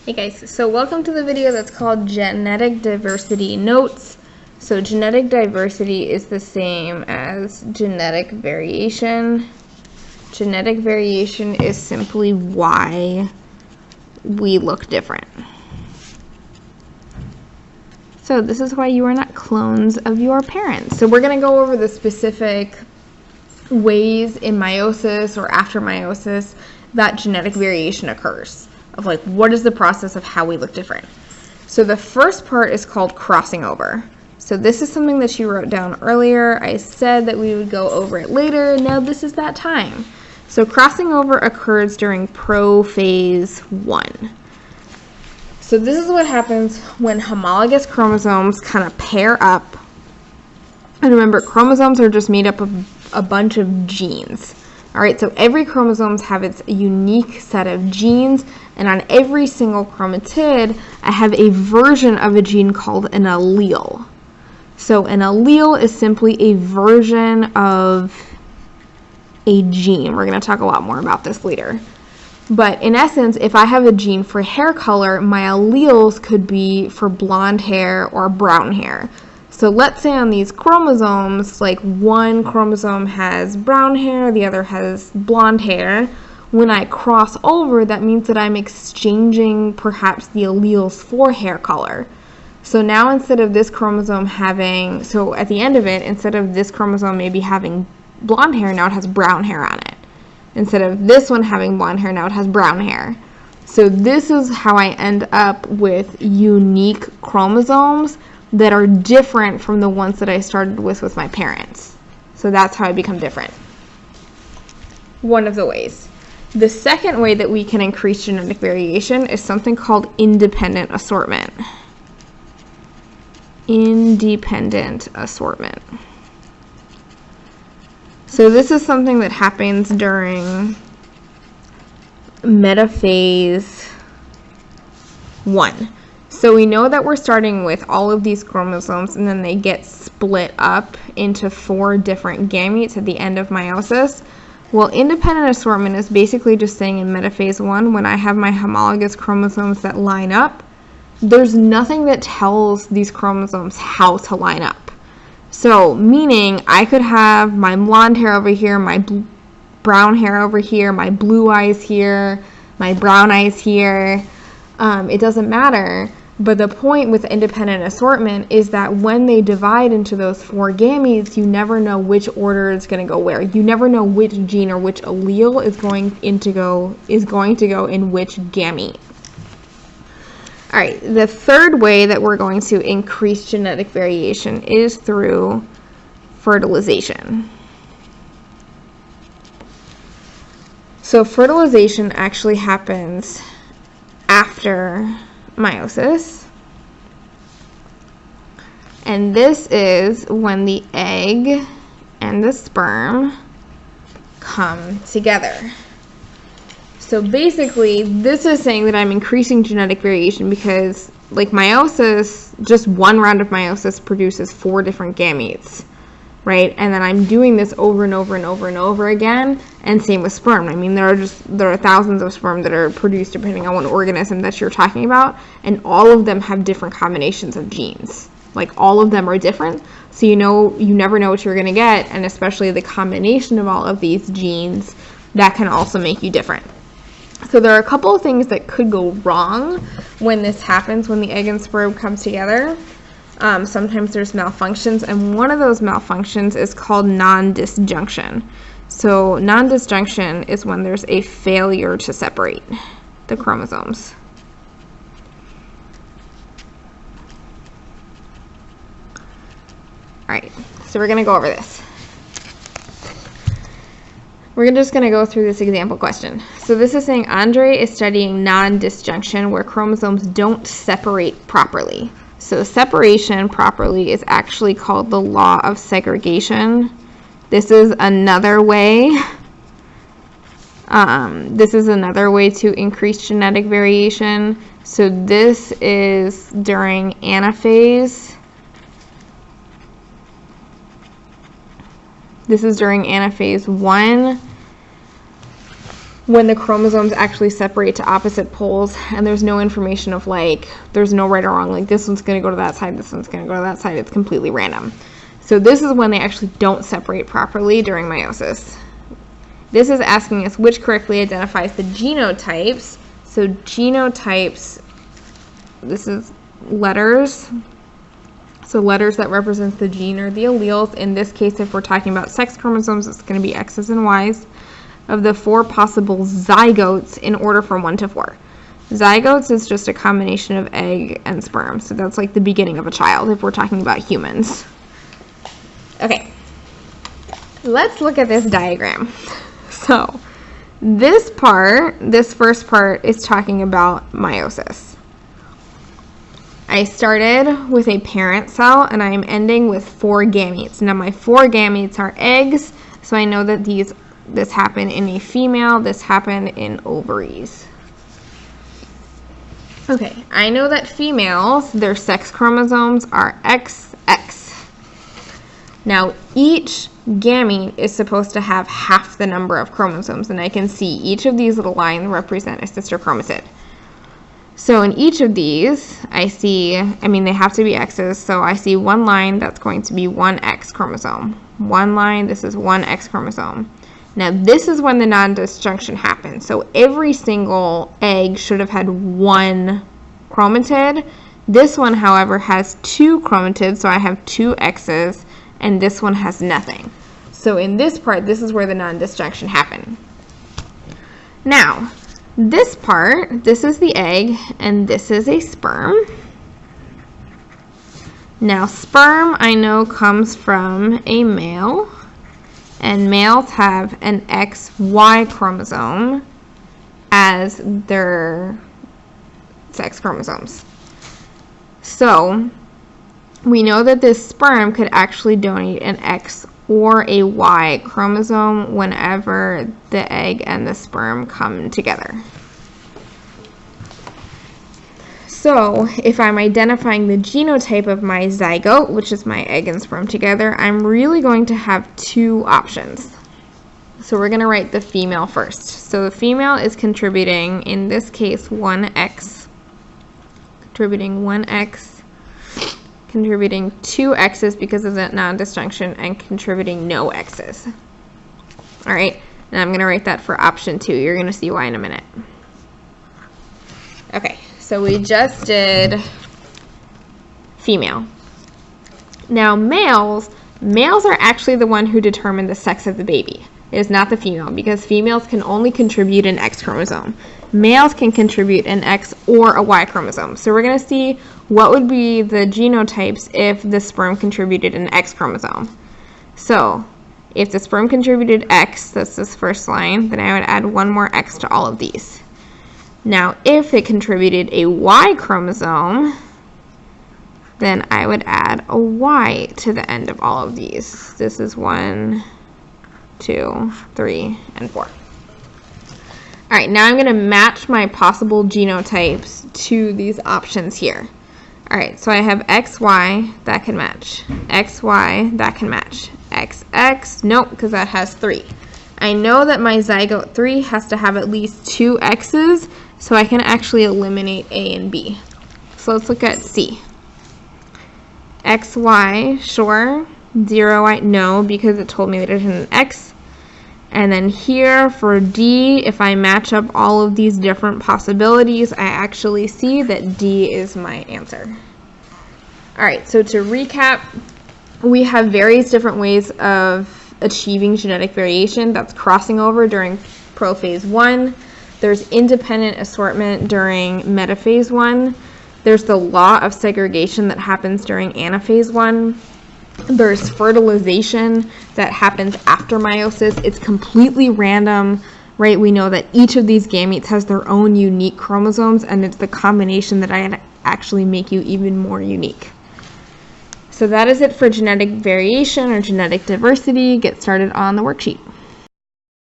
Hey guys, so welcome to the video that's called Genetic Diversity Notes. So genetic diversity is the same as genetic variation. Genetic variation is simply why we look different. So this is why you are not clones of your parents. So we're going to go over the specific ways in meiosis or after meiosis that genetic variation occurs. Of like, what is the process of how we look different? So the first part is called crossing over. So this is something that you wrote down earlier. I said that we would go over it later. Now this is that time. So crossing over occurs during prophase 1. So this is what happens when homologous chromosomes kind of pair up. And remember, chromosomes are just made up of a bunch of genes. All right, so every chromosome has its unique set of genes, and on every single chromatid, I have a version of a gene called an allele. So an allele is simply a version of a gene. We're going to talk a lot more about this later. But in essence, if I have a gene for hair color, my alleles could be for blonde hair or brown hair. So let's say on these chromosomes, like one chromosome has brown hair, the other has blonde hair. When I cross over, that means that I'm exchanging perhaps the alleles for hair color. So now instead of this chromosome having, so at the end of it, instead of this chromosome maybe having blonde hair, now it has brown hair on it. Instead of this one having blonde hair, now it has brown hair. So this is how I end up with unique chromosomes that are different from the ones that I started with my parents. So that's how I become different. One of the ways. The second way that we can increase genetic variation is something called independent assortment. Independent assortment. So this is something that happens during metaphase 1. So we know that we're starting with all of these chromosomes and then they get split up into 4 different gametes at the end of meiosis. Well, independent assortment is basically just saying in metaphase 1, when I have my homologous chromosomes that line up, there's nothing that tells these chromosomes how to line up. So meaning I could have my blonde hair over here, my brown hair over here, my blue eyes here, my brown eyes here. It doesn't matter. But the point with independent assortment is that when they divide into those 4 gametes, you never know which order is going to go where. You never know which gene or which allele is going to go in which gamete. All right, the third way that we're going to increase genetic variation is through fertilization. So fertilization actually happens after meiosis, and this is when the egg and the sperm come together. So basically this is saying that I'm increasing genetic variation because, like, meiosis, just one round of meiosis produces 4 different gametes, right? And then I'm doing this over and over and over and over again. And same with sperm. I mean, there are thousands of sperm that are produced depending on what organism that you're talking about, and all of them have different combinations of genes. Like, all of them are different, so you never know what you're going to get, and especially the combination of all of these genes, that can also make you different. So there are a couple of things that could go wrong when this happens, when the egg and sperm comes together. Sometimes there's malfunctions, and one of those malfunctions is called non-disjunction. So non-disjunction is when there's a failure to separate the chromosomes. All right, so we're going to go over this. We're just going to go through this example question. So this is saying Andre is studying non-disjunction where chromosomes don't separate properly. So separation properly is actually called the law of segregation. This is another way. This is another way to increase genetic variation. So this is during anaphase. This is during anaphase 1. when the chromosomes actually separate to opposite poles, and there's no information of like, there's no right or wrong, like this one's going to go to that side, this one's going to go to that side. It's completely random. So this is when they actually don't separate properly during meiosis. This is asking us which correctly identifies the genotypes. So genotypes, this is letters. So letters that represent the gene or the alleles. In this case, if we're talking about sex chromosomes, it's going to be X's and Y's of the 4 possible zygotes in order from 1 to 4. Zygotes is just a combination of egg and sperm. So that's like the beginning of a child if we're talking about humans. Okay, let's look at this diagram. So this first part is talking about meiosis. I started with a parent cell and I'm ending with 4 gametes. Now my 4 gametes are eggs, so I know that this happened in a female, this happened in ovaries. Okay, I know that females, their sex chromosomes are XX. Now each gamete is supposed to have half the number of chromosomes, and I can see each of these little lines represent a sister chromosome. So in each of these, I see, they have to be X's, so I see one line that's going to be one X chromosome. One line, this is one X chromosome. Now this is when the non-disjunction happens. So every single egg should have had 1 chromatid. This one, however, has 2 chromatids, so I have 2 X's, and this one has nothing. So in this part, this is where the non-disjunction happened. Now, this part, this is the egg, and this is a sperm. Now, sperm, I know, comes from a male, and males have an XY chromosome as their sex chromosomes. So, we know that this sperm could actually donate an X or a Y chromosome whenever the egg and the sperm come together. So if I'm identifying the genotype of my zygote, which is my egg and sperm together, I'm really going to have 2 options. So we're going to write the female first. So the female is contributing, in this case, 1X, contributing 1X, contributing 2 X's because of that non-disjunction, and contributing no X's. All right, and I'm going to write that for option 2. You're going to see why in a minute. Okay, so we just did female. Now males are actually the one who determine the sex of the baby. It is not the female, because females can only contribute an X chromosome. Males can contribute an X or a Y chromosome. So we're going to see what would be the genotypes if the sperm contributed an X chromosome. So if the sperm contributed X, that's this first line, then I would add 1 more X to all of these. Now if it contributed a Y chromosome, then I would add a Y to the end of all of these. This is 1, 2, 3, and 4. All right, now I'm going to match my possible genotypes to these options here. All right, so I have XY, that can match. XY, that can match. XX, nope, because that has 3. I know that my zygote 3 has to have at least 2 X's, so I can actually eliminate A and B. So let's look at C. XY, sure. 0Y, no, because it told me that it had an X. And then here for D, if I match up all of these different possibilities, I actually see that D is my answer. All right, so to recap, we have various different ways of achieving genetic variation. That's crossing over during prophase 1. There's independent assortment during metaphase 1. There's the law of segregation that happens during anaphase 1. There's fertilization that happens after meiosis. It's completely random, right? We know that each of these gametes has their own unique chromosomes, and it's the combination that actually make you even more unique. So that is it for genetic variation or genetic diversity. Get started on the worksheet.